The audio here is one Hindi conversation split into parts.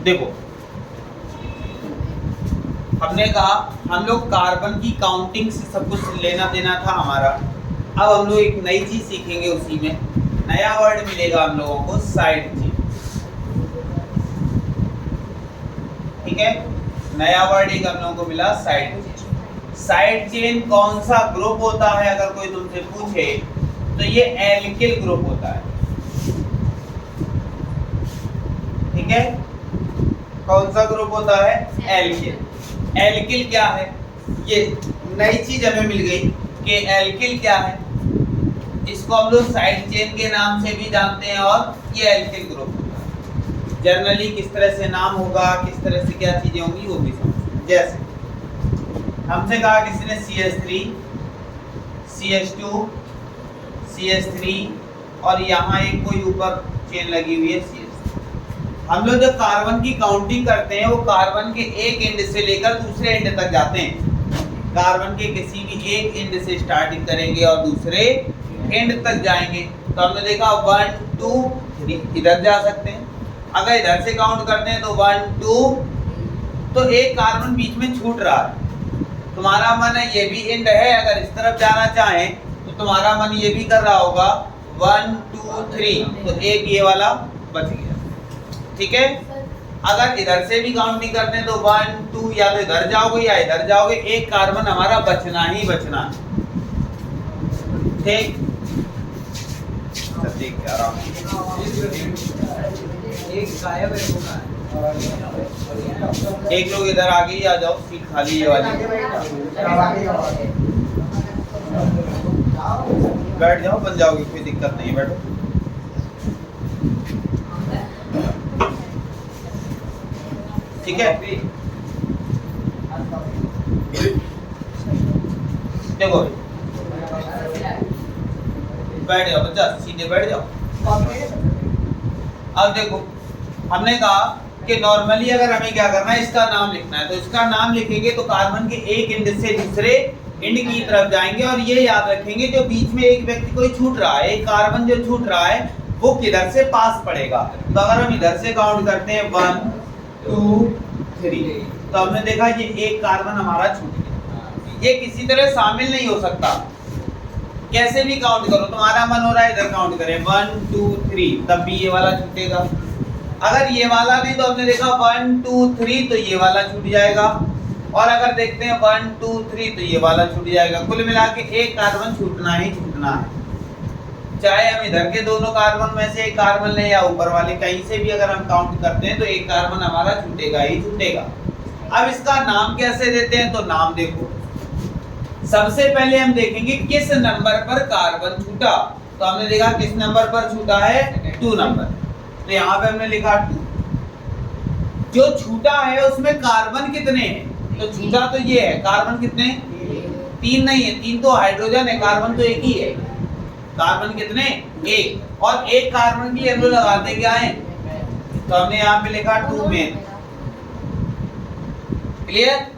देखो हमने कहा हम लोग कार्बन की काउंटिंग से सब कुछ लेना देना था हमारा। अब हम लोग एक नई चीज सीखेंगे, उसी में नया वर्ड मिलेगा हम लोगों को, साइड चेन। ठीक है, नया वर्ड एक हम लोगों को मिला, साइड चेन। साइड चेन कौन सा ग्रुप होता है अगर कोई तुमसे पूछे तो ये एल्किल ग्रुप होता है। ठीक है, कौन सा ग्रुप होता है? एल्किल। एल्किल क्या है? ये नई चीज हमें मिल गई कि एल्किल क्या है। इसको हम लोग साइड चेन के नाम से भी जानते हैं और ये एल्किल ग्रुप होता है। जनरली किस तरह से नाम होगा, किस तरह से क्या चीजें होंगी वो भी समझते। जैसे हमसे कहा किसी ने CH3, CH2, CH3 और यहाँ एक कोई ऊपर चेन लगी हुई है CH। हम लोग जब कार्बन की काउंटिंग करते हैं वो कार्बन के एक एंड से लेकर दूसरे एंड तक जाते हैं। कार्बन के किसी भी एक एंड से स्टार्टिंग करेंगे और दूसरे एंड तक जाएंगे। तो हमने देखा 1 2 3 इधर जा सकते हैं। अगर इधर से काउंट करते हैं तो 1 2, तो एक कार्बन बीच में छूट रहा है। तुम्हारा मन है ये भी एंड है, अगर इस तरफ जाना चाहें तो तुम्हारा मन ये भी कर रहा होगा 1 2 3, तो एक ये वाला बच गया। ठीक है, अगर इधर से भी काउंटिंग करते हैं तो 1 2, या तो इधर जाओगे या इधर जाओगे, एक कार्बन हमारा बचना ही बचना है। ठीक, ठीक है, आराम एक गायब है, एक लोग इधर आगे ही आ जाओ, सीट खाली है वाली, बैठ जाओ, बन जाओगे, कोई दिक्कत नहीं, बैठो। ठीक है, देखो बैठ जाओ बच्चा, सीधे बैठ जाओ। अब देखो हमने कहा कि नॉर्मली अगर हमें क्या करना है, इसका नाम लिखना है, तो इसका नाम लिखेंगे तो कार्बन के एक एंड से दूसरे एंड की तरफ जाएंगे और ये याद रखेंगे जो बीच में एक व्यक्ति कोई छूट रहा है, एक कार्बन जो छूट रहा है वो किधर से पास पड़ेगा। तो अगर हम इधर से काउंट करते हैं 1 2 3, तो हमने देखा ये एक कार्बन हमारा छूट गया। ये किसी तरह शामिल नहीं हो सकता, कैसे भी काउंट करो, तुम्हारा मन हो रहा है इधर काउंट करें 1 2 3, तब भी ये वाला छूटेगा। अगर ये वाला भी, तो हमने देखा 1 2 3, तो ये वाला छूट जाएगा। और अगर देखते हैं 1 2 3, तो ये वाला छूट जाएगा। कुल मिला के एक कार्बन छूटना ही छूटना है, चाहे हम इधर के दोनों कार्बन में से एक कार्बन लें या ऊपर वाले कहीं से भी अगर हम काउंट करते हैं तो एक कार्बन हमारा छूटेगा ही छूटेगा। अब इसका नाम कैसे देते हैं, तो नाम देखो, सबसे पहले हम देखेंगे किस नंबर पर कार्बन छूटा। तो हमने देखा किस नंबर पर छूटा है, 2 नंबर। तो यहाँ पे हमने लिखा 2। जो छूटा है उसमें कार्बन कितने हैं, तो छूटा तो ये है, कार्बन कितने, 3 नहीं है, 3 तो हाइड्रोजन है, कार्बन तो एक ही है। कार्बन कितने, 1, और एक कार्बन के लिए हम लोग लगाते क्या है, तो हमने यहाँ पे लिखा 2 मेन। क्लियर।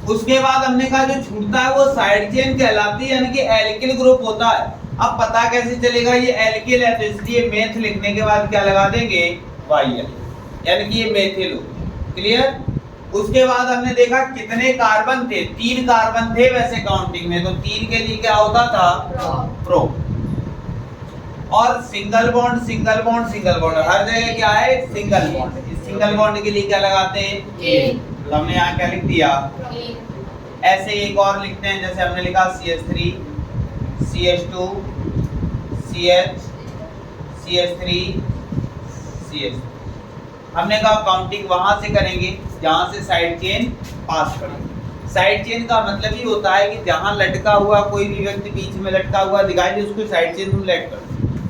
उसके बाद हमने कहा जो छूटता है वो साइड चेन कहलाती है, यानी कि एल्किल ग्रुप होता है। अब पता कैसे चलेगा ये एल्किल है, तो इसलिए मेथ लिखने के बाद क्या लगा देंगे, YL, यानी कि ये मेथिल हो। क्लियर। उसके बाद हमने देखा कितने कार्बन थे, 3 कार्बन थे वैसे काउंटिंग में, तो 3 के लिए क्या होता था, प्रो। और single bond single bond single bond, हर जगह क्या है, सिंगल बॉन्ड। इस सिंगल बॉन्ड के लिए क्या लगाते हैं, तो हमने यहाँ क्या लिख दिया। ऐसे एक और लिखते हैं, जैसे हमने लिखा CH3 CH2 CH CH3 CH। हमने कहा काउंटिंग वहां से करेंगे जहां से साइड चेन पास करेंगे। साइड चेन का मतलब ही होता है कि जहां लटका हुआ कोई भी व्यक्ति बीच में लटका हुआ दिखाई दे, उसको साइड चेन तुम लट कर।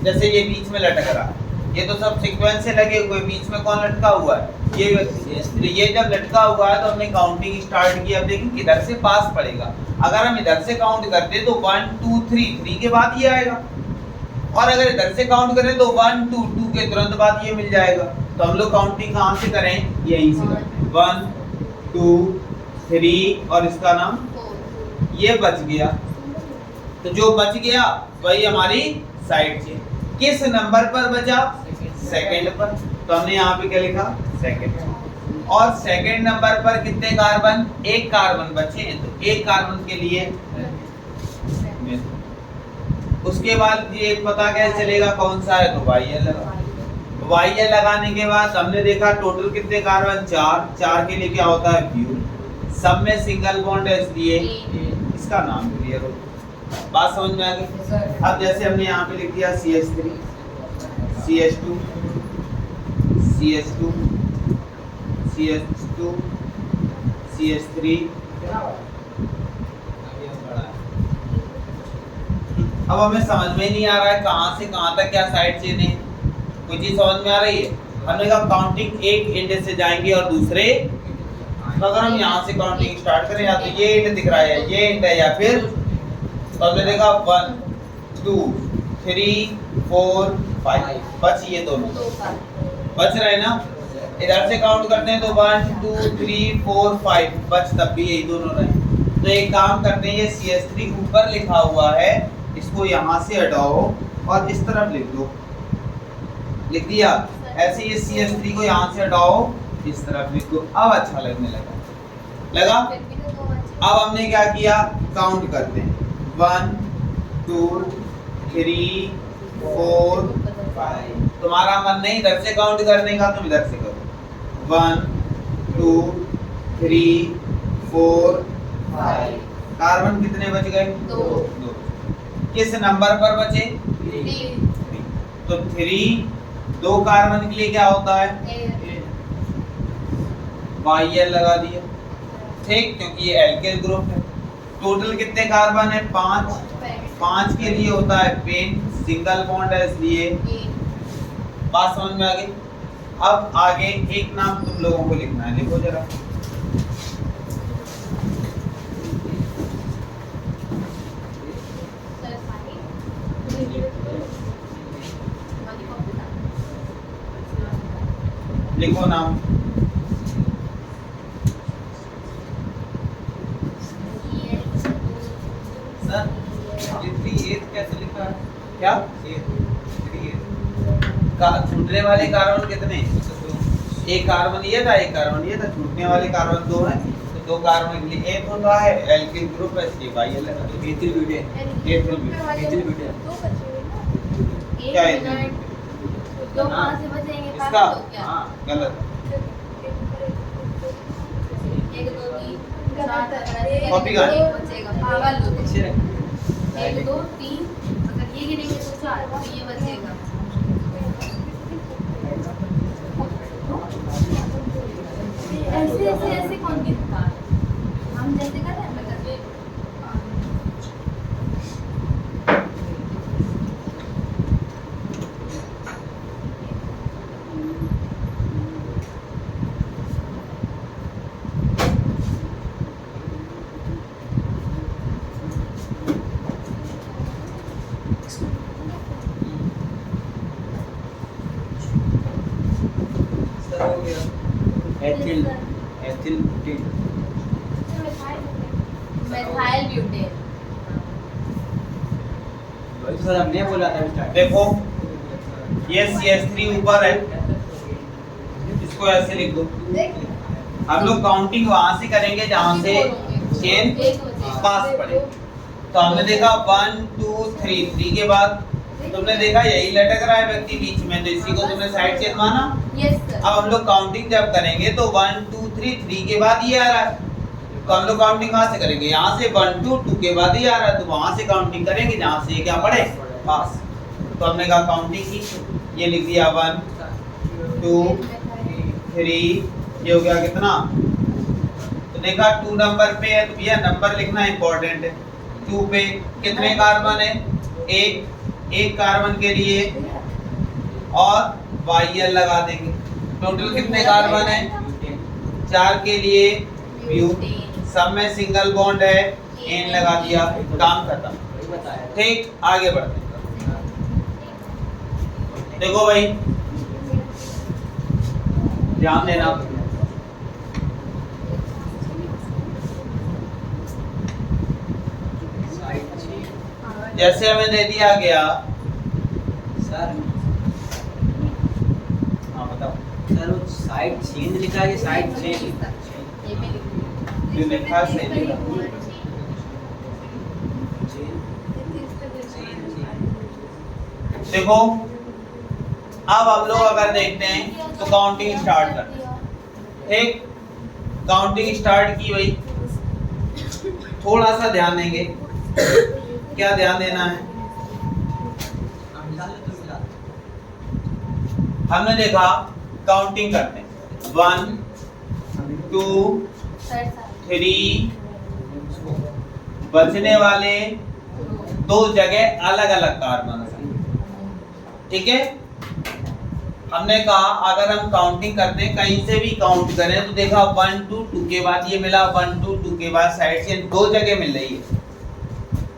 जैसे ये बीच में लटक रहा है, ये तो सब सीक्वेंस से लगे हुए, बीच में कौन लटका हुआ है, ये व्यक्ति। ये जब लटका हुआ है तो हमने काउंटिंग स्टार्ट की। अब देखिए किधर से पास पड़ेगा, अगर हम इधर से काउंट करते तो 1 2 3 के बाद ये आएगा, और अगर इधर से काउंट करें तो 1 2 के तुरंत बाद ये मिल जाएगा। तो हम लोग काउंटिंग कहाँ से करें, यहीं से करते हैं, 1 2 3 और इसका नाम ये बच गया। तो जो बच गया वही हमारी साइड चेन। किस नंबर पर बचा, सेकंड पर। तो हमने यहाँ पे क्या लिखा, सेकंड। और सेकंड नंबर पर कितने कार्बन, एक कार्बन बचे हैं, तो एक कार्बन के लिए उसके बाद ये पता कैसे चलेगा कौन सा है, तो YL लगा। YL लगाने के बाद हमने देखा टोटल कितने कार्बन, 4 के लिए क्या होता है ब्यूट, सब में सिंगल बॉन्ड है इसलिए इसका नाम क्लियर हो। बात समझ में आ गई। अब जैसे हमने यहाँ पे लिख दिया CH3 CH2 CH2 CH2 CH3, अब हमें समझ में नहीं आ रहा है कहाँ से कहाँ तक क्या साइड चेन है, कोई चीज समझ में आ रही है। हमने कहा काउंटिंग एक एंड से जाएंगे और दूसरे, तो अगर हम यहाँ से काउंटिंग स्टार्ट करें, या तो ये एंड दिख रहा है, ये एंड है, या फिर तो हमने देखा 1 2 3 4 5 बच ये दोनों बच रहे हैं ना, इधर से काउंट करते हैं तो 1 2 3 4 5 बच तब भी यही दोनों रहे। तो एक काम करते हैं, ये CH3 ऊपर लिखा हुआ है, इसको यहाँ से हटाओ और इस तरफ लिख दो, लिख दिया ऐसे, ये CH3 को यहाँ से हटाओ इस तरफ लिख दो। अब अच्छा लगने लगा। अब हमने क्या किया, काउंट करते हैं 1 2 3 4 5। तुम्हारा मन नहीं इधर से काउंट करने का, तुम इधर से करो 1 2 3 4 5। कार्बन कितने बच गए, 2। किस नंबर पर बचे, 3। तो 3 2 कार्बन के लिए क्या होता है, YL लगा दिया, ठीक, क्योंकि ये एल्केल ग्रुप है। टोटल कितने कार्बन है, 5 के लिए होता है पेन, सिंगल बॉन्ड है इसलिए। बात समझ में आ गई। अब आगे एक नाम तुम लोगों को लिखना है, लिखो जरा। लिखो नाम। सर ये 3 कैसे लिखा है, क्या छूटने वाले कार्बन कितने, एक कार्बन ये था, एक कार्बन ये था, छूटने वाले कार्बन 2 हैं, तो 2 कार्बन के लिए एक होता है एल्किल ग्रुप है, इसलिए YL लगा दो। एथिल ब्यूटेन क्या है, इसका हाँ गलत, 1 2 3 4 कॉपी कर, 1 2 3, अगर ये गिरेंगे तो 4, तो ये बचेगा। ऐसे कौन गिनता है, हम जैसे कर रहे हैं मतलब ये ethyl butane, methyl butane. Sir हमने बोला था स्टार्ट। देखो ये CH3 ऊपर है, इसको ऐसे लिख दो। हम लोग काउंटिंग वहां से करेंगे जहां से चेन पास पड़े। तो हमने देखा 1 2 3 के बाद तुमने देखा यही लटक रहा है व्यक्ति बीच में, तो इसी को तुमने साइड चेन माना। Yes sir. अब हम लोग काउंटिंग जब करेंगे तो 1 2 3 के बाद ये आ रहा है, तो हम लोग काउंटिंग कहाँ से करेंगे, यहाँ से 1 2 के बाद ही आ रहा है, तो वहां से काउंटिंग करेंगे जहाँ से क्या पड़े पास। तो हमने कहा काउंटिंग की, ये लिख दिया 1 2 3, ये हो गया कितना, तो देखा 2 नंबर पे है, तो भैया नंबर लिखना इंपॉर्टेंट है। 2 पे कितने कार्बन है, एक कार्बन के लिए और YL लगा देंगे। टोटल कितने कार्बन है, 4 के लिए ब्यूट, सब में सिंगल बॉन्ड है, एन लगा दिया, काम खत्म। ठीक, आगे बढ़ते हैं। देखो भाई ध्यान देना, जैसे हमें दे दिया गया सर, हाँ बताओ सर साइड चेन लिखा है, ये साइड चेन ये भी लिख दिया। जो लिखा है सही लिखा। देखो अब हम लोग अगर देखते हैं तो काउंटिंग स्टार्ट करते हैं। ठीक, काउंटिंग स्टार्ट की भाई, थोड़ा सा ध्यान देंगे। क्या ध्यान देना है? हमने देखा काउंटिंग करते हैं 1 2 3, बचने वाले दो जगह अलग अलग कार्बन है। ठीक है, हमने कहा अगर हम काउंटिंग करते हैं कहीं से भी काउंट करें तो देखा 1 2 2 के बाद ये मिला, 1 2 2 के बाद साइड से दो जगह मिल रही है।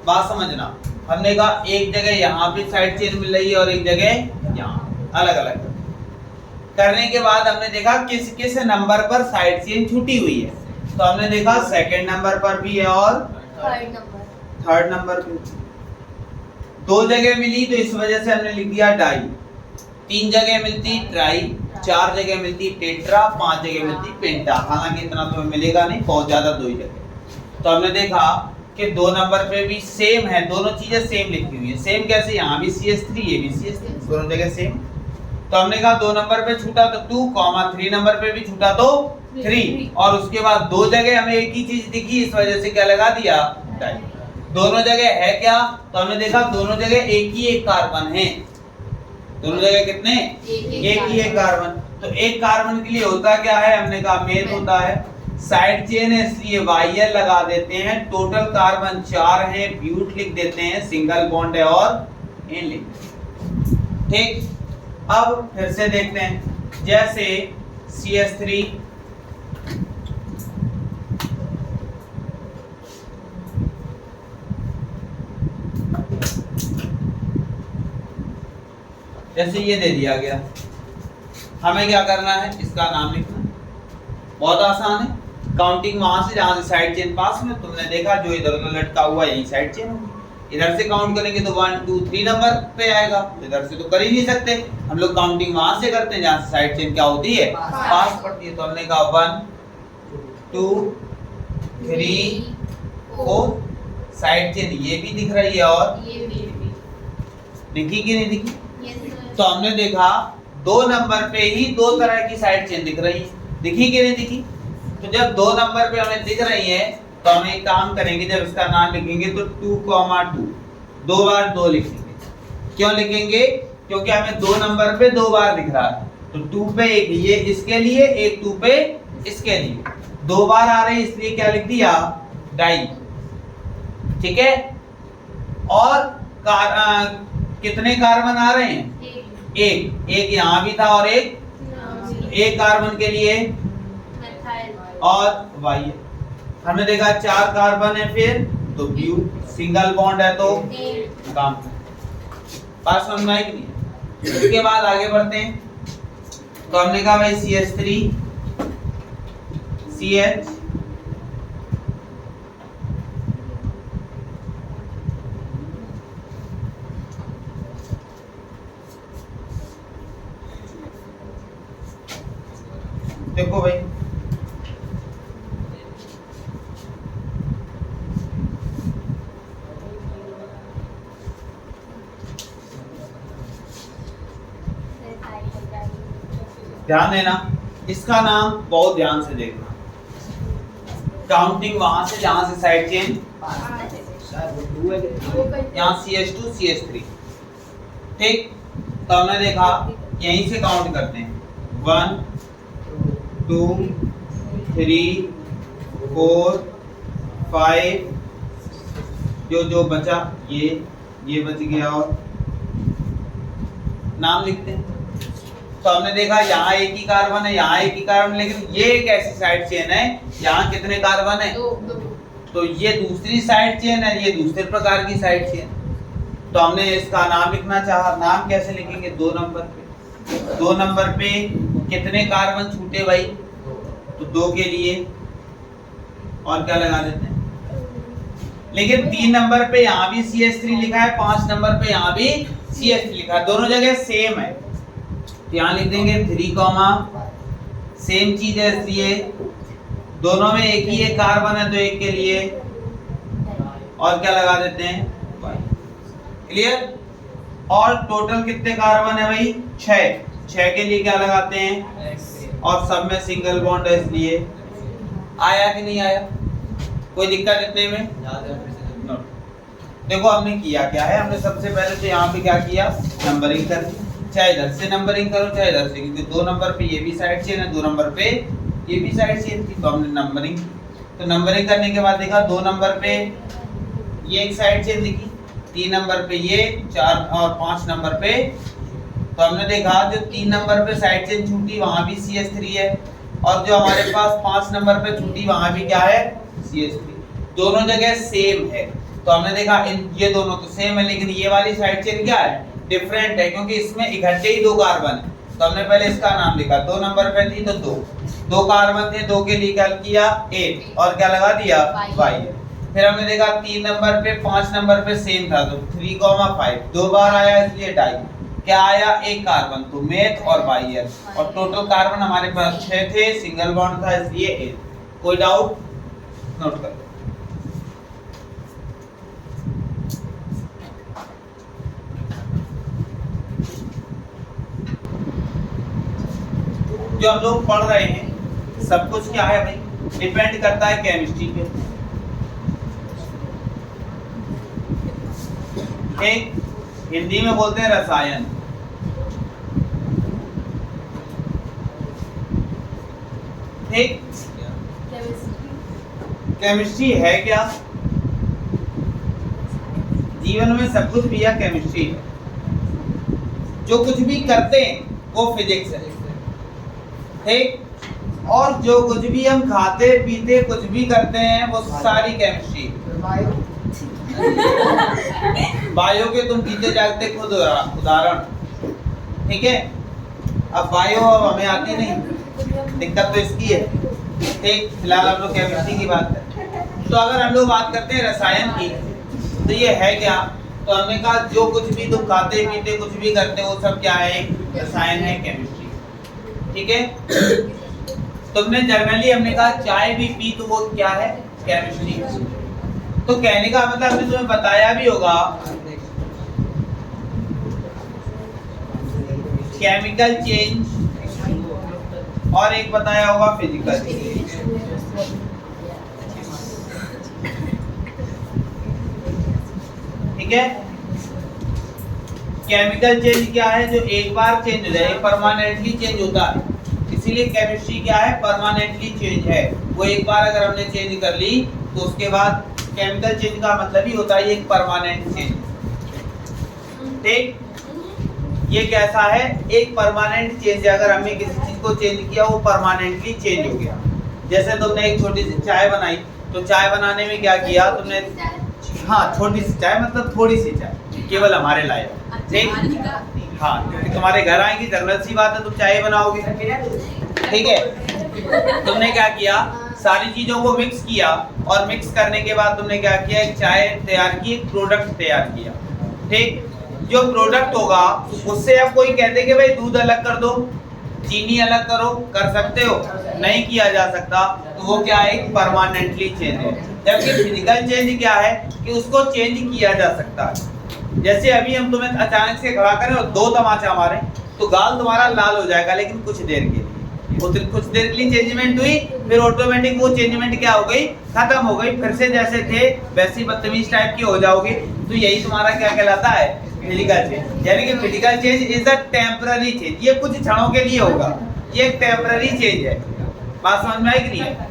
बात समझना, हमने कहा एक जगह यहाँ पे साइड चेन मिल रही है और एक जगह यहाँ, अलग अलग करने के बाद हमने देखा किस किस नंबर पर साइड चेन छूटी हुई है। तो हमने देखा सेकंड नंबर पर भी है और थर्ड नंबर पे। दो जगह मिली तो इस वजह से हमने लिख दिया डाई, 3 जगह मिलती ट्राई, 4 जगह मिलती टेट्रा, 5 जगह मिलती पेंटा। हालांकि इतना तो मिलेगा नहीं, बहुत ज्यादा 2 ही जगह। तो हमने देखा कि 2 नंबर पे भी सेम है, दोनों चीजें सेम लिखी हुई है। सेम कैसे? यहाँ भी CH3 ये भी CH3, दोनों जगह सेम। तो हमने कहा 2 नंबर पे छूटा तो 2, 3 नंबर पे भी छूटा तो 3, और उसके बाद 2 जगह हमें एक ही चीज दिखी, इस वजह से क्या लगा दिया डाई। दोनों जगह है क्या? तो हमने देखा दोनों जगह एक ही एक कार्बन है। दोनों जगह कितने? एक ही एक कार्बन। तो एक कार्बन के लिए होता क्या है? हमने कहा मेन होता है, साइड चेन है इसलिए YL लगा देते हैं। टोटल कार्बन 4 है, ब्यूट लिख देते हैं, सिंगल बॉन्ड है और N लिख देते हैं। ठीक, अब फिर से देखते हैं, जैसे CH3 जैसे ये दे दिया गया, हमें क्या करना है? इसका नाम लिखना। बहुत आसान है, काउंटिंग वहां से जहां से साइड चेन पास में तुमने देखा जो इधर उधर लटका हुआ यही साइड चेन होगी। इधर से काउंट करेंगे तो 1 2 3 नंबर पे आएगा, इधर से तो कर ही नहीं सकते। हम लोग काउंटिंग वहां से करते हैं जहां से साइड चेन क्या होती है? पास पड़ती है। तो हमने कहा 1 2 3 4, साइड चेन ये भी दिख रही है और ये भी दिखी कि नहीं दिखी? ये तो हमने देखा 2 नंबर पे ही 2 तरह की साइड चेन दिख रही है, दिखी कि नहीं दिखी? तो जब 2 नंबर पे हमें दिख रही है तो हम एक काम करेंगे, जब इसका नाम लिखेंगे तो 2, 2 2 बार 2 लिखेंगे। क्यों लिखेंगे? क्योंकि हमें 2 नंबर पे 2 बार दिख रहा है। तो 2 पे एक ये इसके लिए, एक 2 पे इसके लिए, 2 बार आ रही है इसलिए क्या लिख दिया? डाई। ठीक है, और कितने कार्बन आ रहे हैं? एक यहाँ भी था और एक कार्बन के लिए और वाई। हमने देखा 4 कार्बन है फिर तो ब्यूट, सिंगल बॉन्ड है तो काम। बात समझ में आई कि नहीं? इसके बाद आगे बढ़ते हैं। तो हमने कहा भाई CH3 CH देखो भाई, ध्यान देना, इसका नाम बहुत ध्यान से देखना। काउंटिंग वहां से जहां से साइड चेन, यहाँ CH2 CH3। ठीक, तो हमने देखा यहीं से काउंट करते हैं 1 2 3 4 5, जो बचा ये बच गया और नाम लिखते हैं। तो हमने देखा यहाँ एक ही कार्बन है, यहाँ एक ही कार्बन, लेकिन ये एक ऐसी साइड चेन है यहाँ कितने कार्बन है? तो ये दूसरी साइड चेन है, ये दूसरे प्रकार की साइड चेन। तो हमने इसका नाम लिखना चाहा, नाम कैसे लिखेंगे? 2 नंबर पे, 2 नंबर पे कितने कार्बन छूटे भाई? तो 2 के लिए और क्या लगा देते हैं? लेकिन 3 नंबर पे यहाँ भी CH3 लिखा है, 5 नंबर पे यहाँ भी CH3 लिखा है, दोनों जगह सेम है। तो यहाँ लिख देंगे 3, सेम चीज है इसलिए दोनों में एक ही एक कार्बन है तो एक के लिए और क्या लगा देते हैं क्लियर। और टोटल कितने कार्बन है भाई 6 के लिए क्या लगाते हैं और सब में सिंगल बॉन्ड है इसलिए आया कि नहीं आया कोई दिक्कत इतने में। देखो हमने किया क्या है हमने सबसे पहले तो यहाँ पे क्या किया नंबरिंग कर दी चाहे इधर से नंबरिंग करो चाहे इधर से क्योंकि 2 नंबर पे ये भी साइड चेन है 2 नंबर पे ये भी साइड चेन थी तो हमने नंबरिंग तो नंबरिंग करने के बाद देखा 2 नंबर पे ये एक साइड चेन दिखी 3 नंबर पे ये 4 और 5 नंबर पे तो हमने देखा जो 3 नंबर पे साइड चेन छूटी वहां भी CH3 है और जो हमारे पास 5 नंबर पे छूटी वहां भी क्या है CH3 दोनों जगह सेम है तो हमने देखा इन ये दोनों तो सेम है लेकिन ये वाली साइड चेन क्या है डिफरेंट है क्योंकि इसमें इकट्ठे ही 2 कार्बन है तो हमने पहले इसका नाम लिखा 2 नंबर पे थी तो 2 कार्बन थे 2 के लिए क्या किया 8 और क्या लगा दिया y फिर हमने देखा 3 नंबर पे 5 नंबर पे सेम था तो 3,5 2 बार आया इसलिए डाई क्या आया एक कार्बन तो मेथ और बाइयर और टोटल कार्बन हमारे पास 6 थे सिंगल बॉन्ड था इसलिए 8 कोई डाउट नोट कर जो हम लोग पढ़ रहे हैं सब कुछ क्या है भाई डिपेंड करता है केमिस्ट्री पे एक हिंदी में बोलते हैं रसायन एक केमिस्ट्री है क्या जीवन में सब कुछ भी केमिस्ट्री है जो कुछ भी करते हैं वो फिजिक्स है ठीक और जो कुछ भी हम खाते पीते कुछ भी करते हैं वो सारी केमिस्ट्री बायो के तुम पीते जागते खुद उदाहरण ठीक है अब बायो अब हमें आती नहीं दिक्कत तो इसकी है ठीक फिलहाल हम लोग केमिस्ट्री की बात करें तो अगर हम लोग बात करते हैं रसायन की तो ये है क्या तो हमने कहा जो कुछ भी तुम खाते पीते कुछ भी करते हो वो सब क्या है रसायन है केमिस्ट्री ठीक है तुमने जनरली हमने कहा चाय भी पी तो वो क्या है केमिस्ट्री तो कहने का मतलब हमने तुम्हें बताया भी होगा केमिकल चेंज और एक बताया होगा फिजिकल चेंज ठीक है केमिकल चेंज क्या है जो एक बार चेंज हो जाए परमानेंटली चेंज होता है इसीलिए केमिस्ट्री क्या है परमानेंटली चेंज है वो एक बार अगर हमने चेंज कर ली तो उसके बाद केमिकल चेंज का मतलब ही होता है एक परमानेंट चेंज ठीक ये कैसा है एक परमानेंट चेंज अगर हमने किसी चीज को चेंज किया वो परमानेंटली चेंज हो गया जैसे तुमने एक छोटी सी चाय बनाई तो चाय बनाने में क्या किया तुमने हाँ छोटी सी चाय मतलब थोड़ी सी चाय केवल हमारे लायक ठीक हाँ क्योंकि तुम्हारे घर आएंगी जनरल सी बात है तुम चाय बनाओगे ठीक है तुमने क्या किया सारी चीजों को मिक्स किया और मिक्स करने के बाद तुमने क्या किया एक चाय तैयार की एक प्रोडक्ट तैयार किया ठीक जो प्रोडक्ट होगा उससे अब कोई कहते कि भाई दूध अलग कर दो चीनी अलग करो कर सकते हो नहीं किया जा सकता तो वो क्या है एक परमानेंटली चेंज है जबकि फिजिकल चेंज क्या है कि उसको चेंज किया जा सकता है जैसे अभी हम तुम्हें अचानक से खड़ा करें और 2 तमाचा मारे तो गाल तुम्हारा लाल हो जाएगा लेकिन कुछ देर के लिए कुछ देर के लिए चेंजमेंट हुई फिर ऑटोमेटिक वो चेंजमेंट क्या हो गई खत्म हो गई फिर से जैसे थे वैसी बदतमीज टाइप की हो जाओगे तो यही तुम्हारा क्या कहलाता है फिजिकल चेंज यानी कि physical change is a temporary change ये कुछ क्षणों के लिए होगा ये एक टेम्पररी चेंज है बात समझ में आई कि नहीं है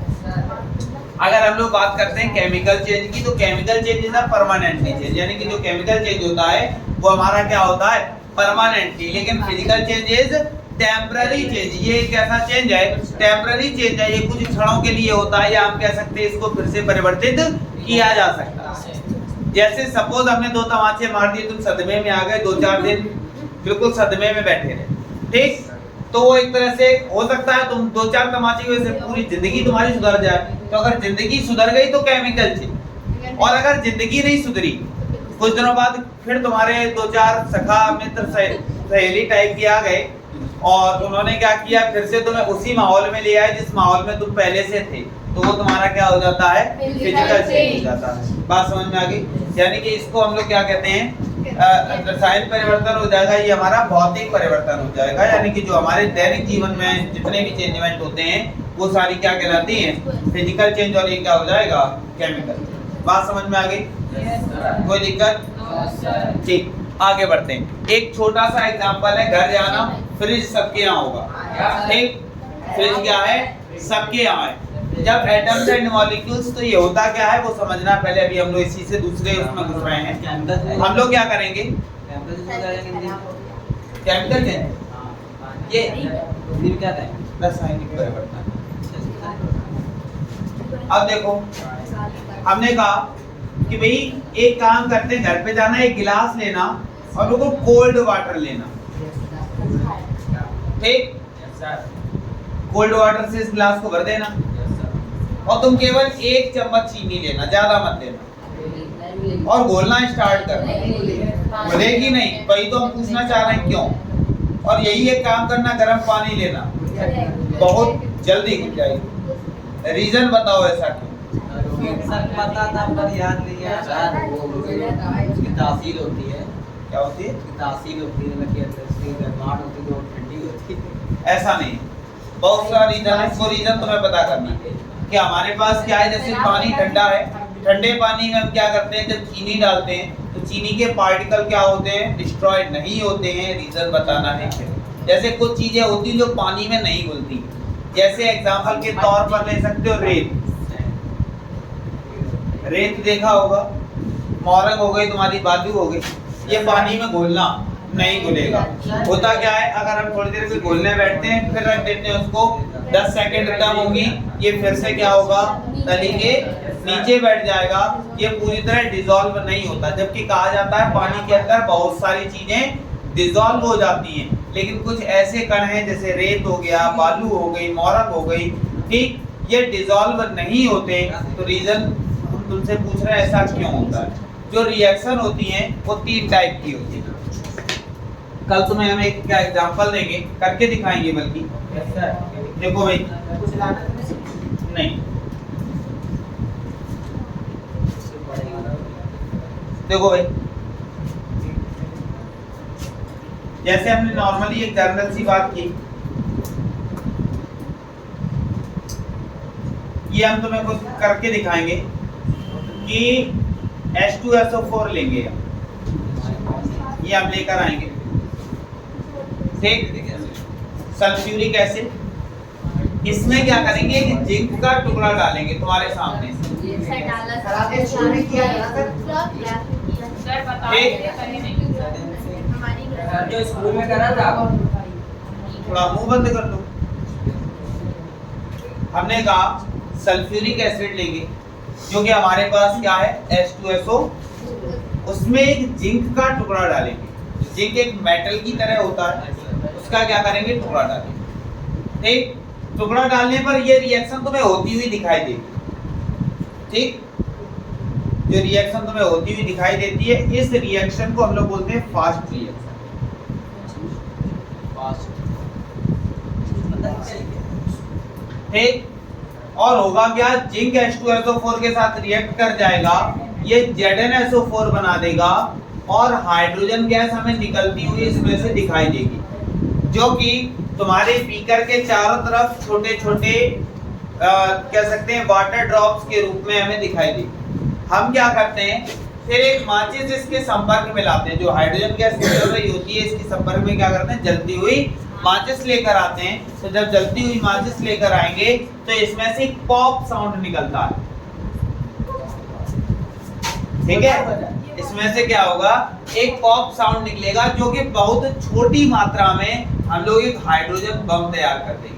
अगर हम लोग बात करते हैं केमिकल चेंज की तो chemical change is a permanently change यानी कि जो केमिकल चेंज होता है वो हमारा क्या होता है परमानेंटली लेकिन physical change is temporary change ये एक ऐसा चेंज है टेम्पररी चेंज है ये कुछ क्षणों के लिए होता है या हम कह सकते हैं इसको फिर से परिवर्तित किया जा सकता है जैसे सपोज हमने 2 तमाचे मार दिए तुम सदमे में आ गए 2-4 दिन बिल्कुल सदमे में बैठे रहे ठीक तो वो एक तरह से हो सकता है तुम 2-4 तमाचे की वजह से पूरी जिंदगी तुम्हारी सुधर जाए तो अगर जिंदगी सुधर गई तो केमिकल चेंज और अगर जिंदगी नहीं सुधरी कुछ दिनों बाद फिर तुम्हारे 2-4 सखा मित्र सहेली टाइप के आ गए और उन्होंने क्या किया, फिर से तुम्हें उसी माहौल में ले आए जिस माहौल में तुम पहले से थे, तो वो तुम्हारा क्या हो जाता है, फिजिकल चेंज हो जाता है। बात समझ में आ गई? यानी कि इसको हम लोग क्या कहते हैं, रसायन परिवर्तन हो जाएगा, ये हमारा भौतिक परिवर्तन हो जाएगा। यानी कि जो हमारे दैनिक जीवन में जितने भी चेंजमेंट होते हैं वो सारी क्या कहलाती हैं, फिजिकल चेंज, और ये क्या हो जाएगा, केमिकल। बात समझ में आ गई? कोई दिक्कत? ठीक, आगे बढ़ते हैं। एक छोटा सा एग्जांपल है, घर जाना, फ्रिज सबके यहाँ होगा, ठीक? फ्रिज क्या है, सबके यहाँ है। जब एटम्स एंड मॉलिक्यूल्स, तो ये होता क्या है वो समझना पहले, अभी हम लोग इसी से दूसरे उसमें घुस रहे हैं। हम लोग क्या करेंगे, केमिकल चेंज, ये क्या है, रासायनिक परिवर्तन। अब देखो, हमने कहा कि भाई एक काम करते हैं, घर पे जाना, एक गिलास लेना और उसको कोल्ड वाटर लेना, ठीक? कोल्ड वाटर से इस गिलास को भर देना और तुम केवल 1 चम्मच चीनी लेना, ज्यादा मत लेना, और घोलना स्टार्ट करना। घुलेगी नहीं, वही तो हम पूछना चाह रहे हैं क्यों। और यही एक काम करना, गर्म पानी लेना, बहुत जल्दी घुल जाएगी। रीजन बताओ ऐसा क्यों? पता था पर याद नहीं है सर, वो उसकी तासीर होती है। क्या होती है? तासीर होती है, लगी इसकी गर्माहट होती है, तो ठंडी होती है। ऐसा नहीं, बहुत सारा रीजन है, वो रीजन तुम्हें पता करना है कि हमारे पास क्या है। जैसे पानी ठंडा है, ठंडे पानी में हम क्या करते हैं, जब चीनी डालते हैं तो चीनी के पार्टिकल क्या होते हैं, डिस्ट्रॉयड नहीं होते हैं। रीजन बताना है। जैसे कुछ चीजें होती हैं जो पानी में नहीं घुलती, जैसे एग्जांपल के तौर पर ले सकते हो रेत। रेत देखा होगा, मोरंग हो गई, तुम्हारी बालू हो गई, ये पानी में घुलना नहीं घुलेगा। होता क्या है, अगर हम थोड़ी देर भी घुलने बैठते हैं, फिर रख देते हैं उसको, 10 सेकंड कम होगी, ये फिर से क्या होगा, तली के नीचे बैठ जाएगा, ये पूरी तरह डिसॉल्व नहीं होता। जबकि कहा जाता है पानी के अंदर बहुत सारी चीजें डिसॉल्व हो जाती हैं, लेकिन कुछ ऐसे कण हैं जैसे रेत हो गया, बालू हो गई, मोरंग हो गई, ठीक, ये डिसॉल्व नहीं होते। तो रीजन हम तुमसे पूछ रहे हैं ऐसा क्यों होता है। जो रिएक्शन होती हैं वो 3 टाइप की होती है। कल तुम्हें हम एक क्या एग्जांपल देंगे, करके दिखाएंगे, बल्कि देखो भाई, नहीं देखो भाई, जैसे हमने नॉर्मली एक जनरल सी बात की, ये हम तुम्हें कुछ करके दिखाएंगे कि H2SO4 लेंगे, ये हम लेकर आएंगे, ठीक, सल्फ्यूरिक एसिड, इसमें क्या करेंगे कि जिंक का टुकड़ा डालेंगे तुम्हारे सामने, जो स्कूल में करा था, थोड़ा मुंह बंद कर दो। हमने कहा सल्फ्यूरिक एसिड लेंगे, जो कि हमारे पास क्या है, H2SO, उसमें एक जिंक का टुकड़ा डालेंगे। जिंक एक मेटल की तरह होता है, उसका क्या करेंगे, टुकड़ा डालेंगे, ठीक। टुकड़ा डालने पर ये रिएक्शन तुम्हें होती हुई दिखाई देगी, ठीक। जो रिएक्शन तुम्हें होती हुई दिखाई देती है, इस रिएक्शन को हम लोग बोलते हैं फास्ट रिएक्शन। ठीक, और होगा क्या, जिंक H2SO4 के साथ रिएक्ट कर जाएगा, ये ZnSO4 बना देगा और हाइड्रोजन गैस हमें निकलती हुई इसमें से दिखाई देगी, जो कि तुम्हारे बीकर के चारों तरफ छोटे छोटे कह सकते हैं वाटर ड्रॉप्स के रूप में हमें दिखाई देगी। हम क्या करते हैं, फिर एक माचिस इसके संपर्क में लाते हैं, जो हाइड्रोजन गैस निकल रही होती है इसके संपर्क में क्या करते हैं, जलती हुई माचिस लेकर आते हैं। तो जब जलती हुई माचिस लेकर आएंगे तो इसमें से पॉप साउंड निकलता है, ठीक है। इसमें से क्या होगा, एक पॉप साउंड निकलेगा, जो कि बहुत छोटी मात्रा में हम लोग एक हाइड्रोजन बम तैयार कर देंगे।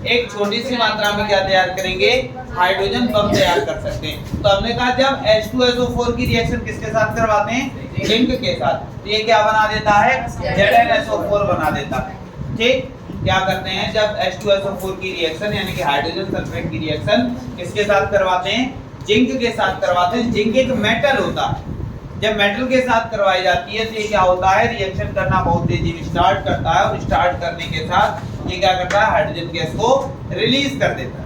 एक छोटी सी मात्रा में क्या तैयार करेंगे, हाइड्रोजन बम तैयार कर सकते हैं। तो हमने कहा जब H2SO4 की रिएक्शन किसके साथ करवाते हैं, जिंक के साथ, तो ये क्या बना देता है, ZnSO4 बना देता है, ठीक। क्या करते हैं, जब H2SO4 की रिएक्शन यानी कि हाइड्रोजन सल्फेट की रिएक्शन किसके साथ करवाते हैं, जिंक के साथ करवाते हैं। जिंक एक मेटल होता है, जब मेटल के साथ करवाई जाती है तो ये क्या होता है, रिएक्शन करना बहुत तेजी में स्टार्ट करता है और स्टार्ट करने के साथ ये क्या करता है, हाइड्रोजन गैस को रिलीज कर देता है।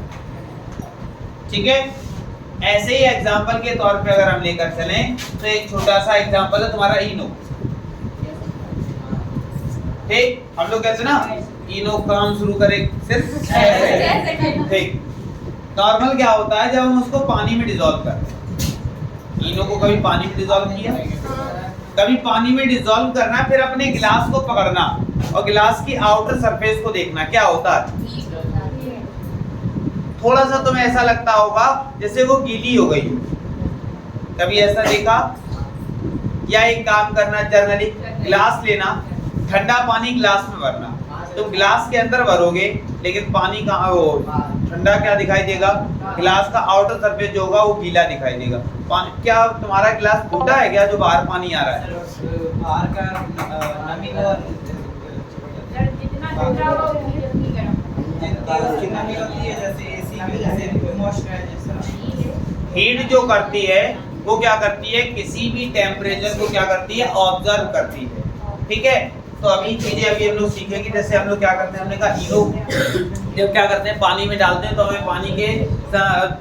ठीक है, ऐसे ही एग्जांपल के तौर पे अगर हम लेकर चलें तो एक छोटा सा एग्जांपल है तुम्हारा इनो। ठीक, हम लोग कहते हैं ना इनो काम शुरू करें सिर्फ ऐसे। ठीक, नॉर्मल क्या होता है जब हम उसको पानी में डिसॉल्व करते हैं, इनो को कभी पानी में डिसॉल्व किया, कभी पानी में डिसॉल्व करना, फिर अपने गिलास को पकड़ना और गिलास की आउटर सरफेस को देखना क्या होता है। थोड़ा सा तुम्हें ऐसा लगता होगा जैसे वो गीली हो गई, कभी ऐसा देखा? या एक काम करना, जनरली गिलास लेना, ठंडा पानी गिलास में भरना, तुम गिलास के अंदर भरोगे लेकिन पानी का वो ठंडा क्या दिखाई देगा, गिलास का आउटर सरफेस जो होगा वो गीला दिखाई देगा। पानी क्या तुम्हारा गिलास फूटा है क्या जो बाहर पानी आ रहा है? बाहर का नमी का जितना ठंडा होगा उतनी जल्दी गर्म जितनी नमी होती है, जैसे एसी में जैसे मॉइस्चराइजेशन हीट जो करती है वो क्या करती है, किसी भी टेम्परेचर को क्या करती है, ऑब्जर्व करती है। ठीक है, तो अभी चीजें अभी हम लोग सीखेंगे। जैसे हम लोग क्या करते हैं, हमने कहा इनो जब क्या करते हैं पानी में डालते हैं तो हमें पानी के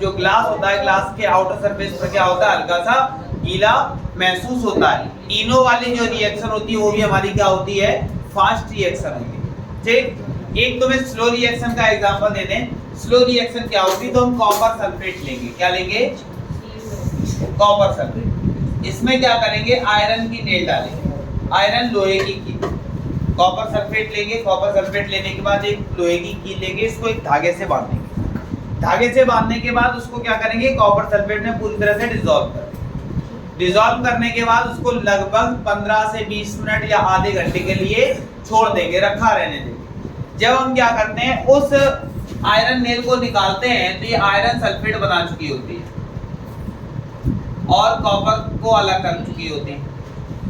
जो ग्लास होता है, ग्लास के आउटर सरफेस पर क्या होता है, हल्का सा गीला महसूस होता है। इनो वाली जो रिएक्शन होती है वो भी हमारी क्या होती है, फास्ट रिएक्शन होती है। ठीक, एक तुम्हें स्लो रिएक्शन का एग्जांपल दे दें। स्लो रिएक्शन क्या होती है, तो हम कॉपर सल्फेट लेंगे, क्या लेंगे, कॉपर सल्फेट। इसमें क्या करेंगे, आयरन की नेल डालेंगे, आयरन लोहे की कील, कॉपर सल्फेट लेंगे, कॉपर सल्फेट लेने के बाद एक लोहे की कील लेंगे, इसको एक धागे से बांधेंगे, धागे से बांधने के बाद उसको क्या करेंगे, कॉपर सल्फेट में पूरी तरह से डिसॉल्व कर देंगे। डिसॉल्व करने के बाद उसको लगभग 15 से 20 मिनट या आधे घंटे के लिए छोड़ देंगे, रखा रहने देंगे। जब हम क्या करते हैं, उस आयरन नेल को निकालते हैं तो ये आयरन सल्फेट बना चुकी होती है और कॉपर को अलग कर चुकी होती है।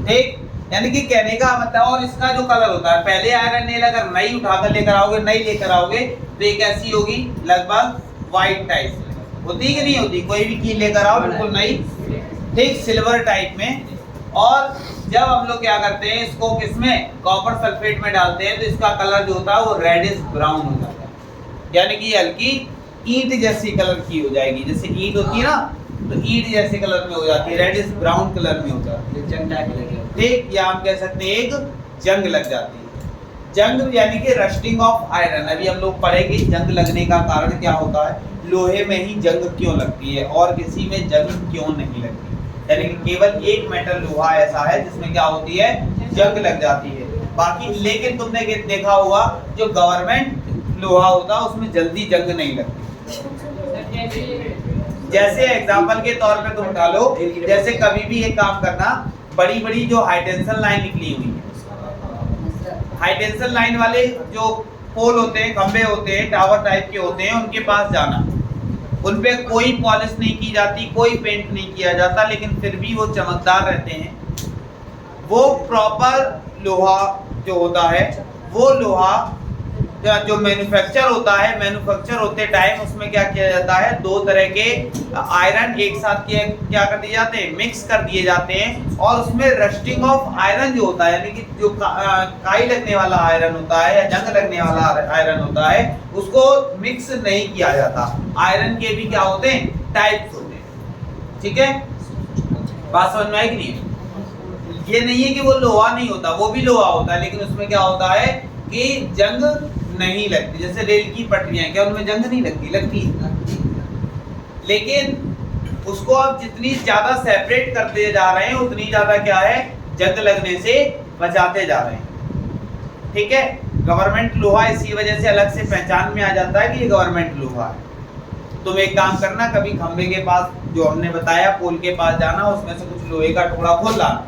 ठीक, यानी कि कहने का मतलब, और इसका जो कलर होता है, पहले आयरन नेल अगर नई उठाकर लेकर आओगे, नई लेकर आओगे तो ये कैसी होगी, लगभग व्हाइट टाइप होती कि नहीं होती, कोई भी कील लेकर आओ बिल्कुल नई, ठीक, सिल्वर टाइप में। और जब हम लोग क्या करते हैं, इसको किसमें, कॉपर सल्फेट में डालते हैं तो इसका कलर जो होता है वो रेडिश ब्राउन हो जाता है, यानी कि हल्की ईंट जैसी कलर की हो जाएगी। जैसे ईंट होती है ना, तो ईंट जैसे कलर में हो जाती है, रेडिश ब्राउन कलर में होता है। जंग टाइप लगे, ठीक, या हम कह सकते हैं एक जंग लग जाती है। जंग यानी कि रस्टिंग ऑफ आयरन। अभी हम लोग पढ़ेंगे जंग लगने का कारण क्या होता है, लोहे में ही जंग क्यों लगती है और किसी में जंग क्यों नहीं लगती। यानी कि केवल एक मेटल लोहा ऐसा है जिसमें क्या होती है, जंग लग जाती है। बाकी लेकिन तुमने देखा होगा जो गवर्नमेंट लोहा होता है उसमें जल्दी जंग नहीं लगती। जैसे एग्जांपल के तौर पे तुम उठा लो, जैसे कभी भी एक काम करना, बड़ी बड़ी जो हाई टेंशन लाइन निकली हुई है, हाई टेंशन लाइन वाले जो पोल होते हैं, खंबे होते हैं, टावर टाइप के होते हैं, उनके पास जाना, उन पे कोई पॉलिश नहीं की जाती, कोई पेंट नहीं किया जाता, लेकिन फिर भी वो चमकदार रहते हैं। वो प्रॉपर लोहा जो होता है, वो लोहा जो मैन्युफैक्चर होता है, मैन्युफैक्चर होते टाइम उसमें क्या किया जाता है, दो तरह के आयरन एक साथ क्या कर दिए जाते हैं, मिक्स कर दिए जाते हैं, और उसमें रस्टिंग ऑफ आयरन जो होता है, यानी कि जो काई लगने वाला आयरन होता है या जंग लगने वाला आयरन होता है, उसको मिक्स नहीं किया जाता। आयरन के भी क्या होते हैं, टाइप्स होते हैं। ठीक है, बात समझ में आई कि नहीं? ये नहीं है कि वो लोहा नहीं होता, वो भी लोहा होता है, लेकिन उसमें क्या होता है कि जंग नहीं लगती। जैसे रेल की पटरियां, क्या उनमें जंग नहीं लगती? लगती, लेकिन उसको आप जितनी ज्यादा सेपरेट करते जा रहे हैं उतनी ज्यादा क्या है, जंग लगने से बचाते जा रहे हैं। ठीक है, गवर्नमेंट लोहा इसी वजह से अलग से पहचान में आ जाता है कि ये गवर्नमेंट लोहा है। तुम एक काम करना, कभी खंबे के पास जो हमने बताया पोल के पास जाना, उसमें से कुछ लोहे का टुकड़ा खोल लाना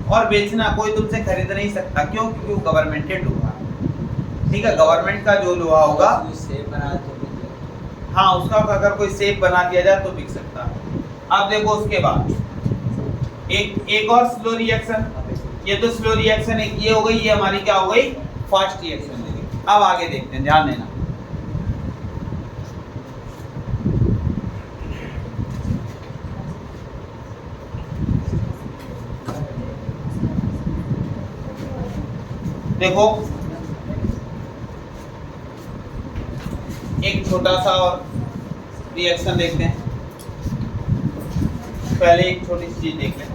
और बेचना, कोई तुमसे खरीद नहीं सकता। क्यों? क्योंकि वो गवर्नमेंटेड लोहा है। ठीक है, गवर्नमेंट का जो लोहा होगा, हाँ, उसका अगर कोई सेफ बना दिया जाए तो बिक सकता है। अब देखो उसके बाद एक और स्लो रिएक्शन, ये तो स्लो रिएक्शन एक ये हो गई, ये हमारी क्या हो गई, फास्ट रिएक्शन। अब आगे देखते हैं, ध्यान देना। देखो एक छोटा सा और रिएक्शन देखते हैं। पहले एक छोटी सी चीज देख लें।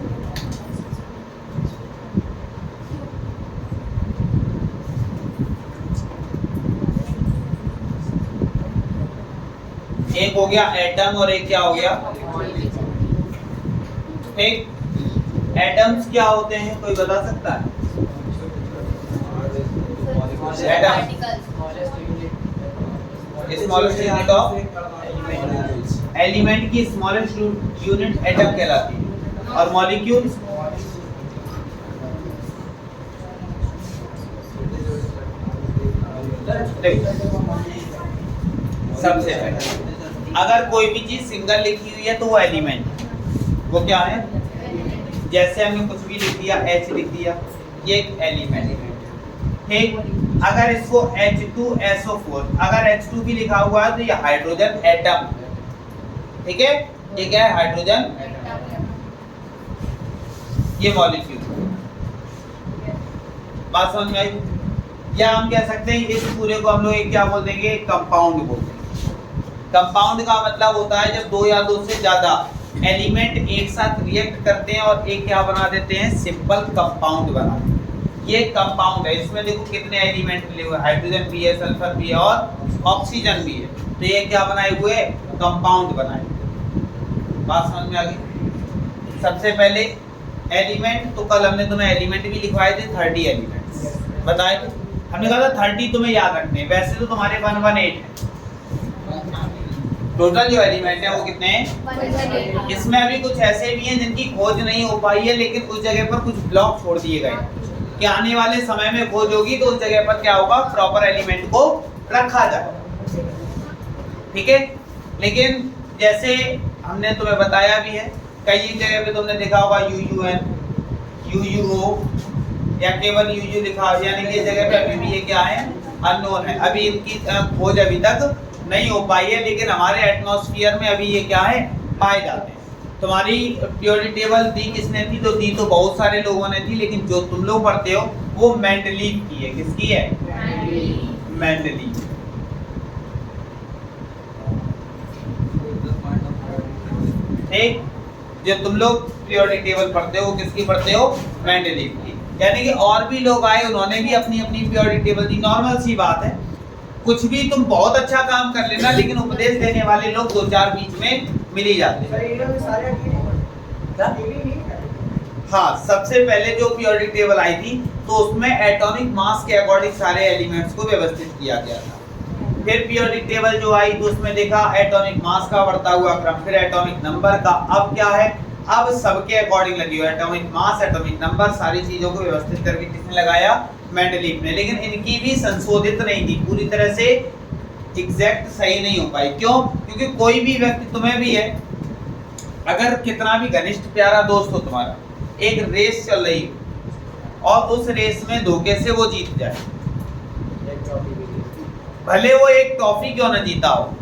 एक हो गया एटम और एक क्या हो गया? एक एटम्स क्या होते हैं, कोई बता सकता है? स्मॉलेस्ट यूनिट ऑफ एलिमेंट की स्मॉलेस्ट यूनिट एटम कहलाती है। और मॉलिक्यूल्स सबसे पहले अगर कोई भी चीज सिंगल लिखी हुई है तो वो एलिमेंट, वो क्या है? जैसे हमने कुछ भी लिख दिया, H लिख दिया, ये एक एलिमेंट है। ठीक, अगर इसको H2SO4 अगर H2 भी लिखा हुआ है तो ये हाइड्रोजन एटम। ठीक है, ये क्या है? हाइड्रोजन, ये मॉलिक्यूल। बात समझ में आई? या हम कह सकते हैं इस पूरे को हम लोग एक क्या बोल देंगे? कंपाउंड बोल देंगे। कंपाउंड का मतलब होता है जब दो या दो से ज्यादा एलिमेंट एक साथ रिएक्ट करते हैं और एक क्या बना देते हैं? सिंपल कंपाउंड बना देते हैं। ये कंपाउंड है। इसमें देखो कितने एलिमेंट मिले हुए, हाइड्रोजन भी है, सल्फर भी है और ऑक्सीजन भी है। तो ये क्या बनाए हुए? कंपाउंड बनाए। बात समझ में आ गई? सबसे पहले एलिमेंट, तो कल हमने तुम्हें एलिमेंट भी लिखवाए थे, 30 एलिमेंट्स बताए थे। हमने कहा था 30 तुम्हें याद रखने हैं। वैसे तो तुम्हारे 118 है टोटल जो एलिमेंट है, वो कितने हैं? इसमें अभी कुछ ऐसे भी हैं जिनकी खोज नहीं हो पाई है, लेकिन उस जगह पर कुछ ब्लॉक छोड़ दिए गए कि आने वाले समय में खोज होगी तो उस जगह पर क्या होगा? प्रॉपर एलिमेंट को रखा जाए। ठीक है, लेकिन जैसे हमने तुम्हें बताया भी है, कई जगह पे तुमने देखा होगा UUN, UUO या केवल UU लिखा, यानी कि इस जगह पे अभी भी ये क्या है? अननोन है। अभी इनकी खोज अभी तक नहीं हो पाई है, लेकिन हमारे एटमॉस्फेयर में अभी ये क्या है? पाए जाते हैं। तुम्हारी पीरियोडिक टेबल दी किसने थी? तो दी तो बहुत सारे लोगों ने थी, लेकिन जो तुम लोग पढ़ते हो वो मेंडलीव की है। किसकी है? मेंडलीव। ठीक, जो तुम लोग पीरियोडिक टेबल पढ़ते हो किसकी पढ़ते हो? मेंडलीव की। यानी कि और भी लोग आए, उन्होंने भी अपनी अपनी पीरियोडिक टेबल दी। नॉर्मल सी बात है, कुछ भी तुम बहुत अच्छा काम कर लेना, लेकिन उपदेश देने वाले लोग दो चार बीच में मिल ही जाते हैं। हाँ, सबसे पहले जो पीरियोडिक टेबल आई थी तो उसमें एटॉमिक मास के अकॉर्डिंग सारे एलिमेंट्स को व्यवस्थित किया गया था। फिर पीरियोडिक टेबल जो आई तो उसमें देखा एटॉमिक मास का बढ़ता हुआ क्रम, फिर एटॉमिक नंबर का। अब क्या है? अब सबके अकॉर्डिंग लगी हुई एटॉमिक मास, एटॉमिक नंबर, सारी चीजों को व्यवस्थित करके किसने लगाया? मेंडलीव ने। लेकिन इनकी भी संशोधित नहीं थी, पूरी तरह से एग्जैक्ट सही नहीं हो पाई। क्यों? क्योंकि कोई भी व्यक्ति, तुम्हें भी है, अगर कितना भी घनिष्ठ प्यारा दोस्त हो तुम्हारा, एक रेस चल रही और उस रेस में धोखे से वो जीत जाए, भले वो एक टॉफी क्यों ना जीता हो,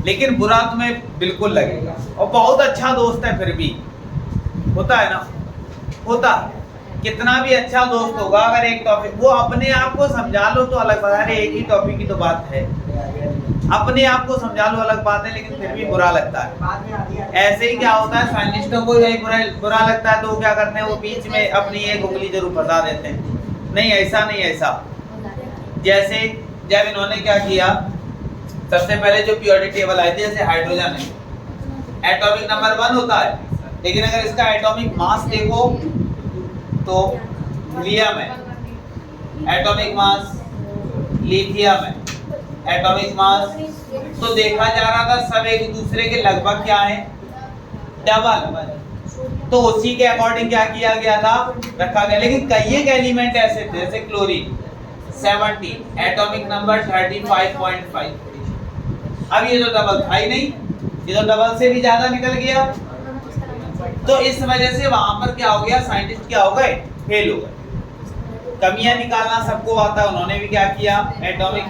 लेकिन बुरा तुम्हें बिल्कुल लगेगा। और बहुत अच्छा दोस्त है फिर भी, होता है ना? होता है। कितना भी अच्छा दोस्त होगा, अगर एक टॉफी, वो अपने आप को समझा लो तो अलग बात है, एक ही टॉफी की तो बात है, अपने आप को समझा लो अलग बात है, लेकिन फिर भी बुरा लगता है। ऐसे ही क्या होता है, साइंटिस्टों को यही बुरा लगता है तो वो क्या करते हैं? वो बीच में अपनी एक उंगली जरूर फंसा देते हैं। नहीं, ऐसा नहीं, ऐसा जैसे जब इन्होंने क्या किया, सबसे पहले जो पीरियोडिक टेबल आई थी, जैसे हाइड्रोजन है, एटॉमिक नंबर 1 होता है, लेकिन अगर इसका एटॉमिक मास देखो तो लिथियम है, एटॉमिक मास लिथियम है, एटॉमिक मास, तो देखा जा रहा था सब एक दूसरे के लगभग क्या है? डबल। तो उसी के अकॉर्डिंग क्या किया गया था? रखा गया। लेकिन कई एक एलिमेंट ऐसे थे, जैसे क्लोरीन 70, एटॉमिक नंबर 35.5। अब ये तो डबल था ही नहीं, ये तो डबल से भी ज्यादा निकल गया। तो इस वजह से वहां पर क्या हो गया? साइंटिस्ट क्या हो गए? फेल हो गए। कमियां निकालना सबको आता है, उन्होंने भी क्या किया, एटॉमिक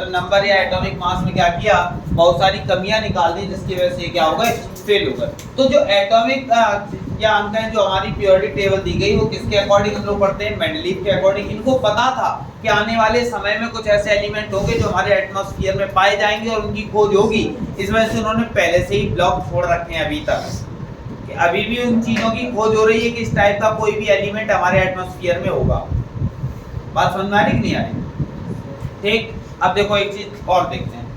नंबर या एटॉमिक मास में क्या किया, बहुत सारी कमियां निकाल दी, जिसकी वजह से क्या हो गए, फेल हो गए। तो जो एटॉमिक क्या अंक है, जो हमारी प्योरिटी टेबल दी गई, वो किसके अकॉर्डिंग हम लोग पढ़ते हैं, मेंडलीव के अकॉर्डिंग। इनको पता था कि आने वाले समय में कुछ ऐसे एलिमेंट होंगे जो हमारे एटमॉस्फेयर में पाए जाएंगे और उनकी खोज होगी, इस वजह से उन्होंने पहले से ही ब्लॉक छोड़ रखे हैं अभी तक, कि अभी भी उन चीजों की खोज हो रही है कि इस टाइप का कोई भी एलिमेंट हमारे एटमॉस्फेयर में होगा। बात समझ में आ रही कि नहीं आ रही? ठीक, अब देखो एक चीज और देखते हैं।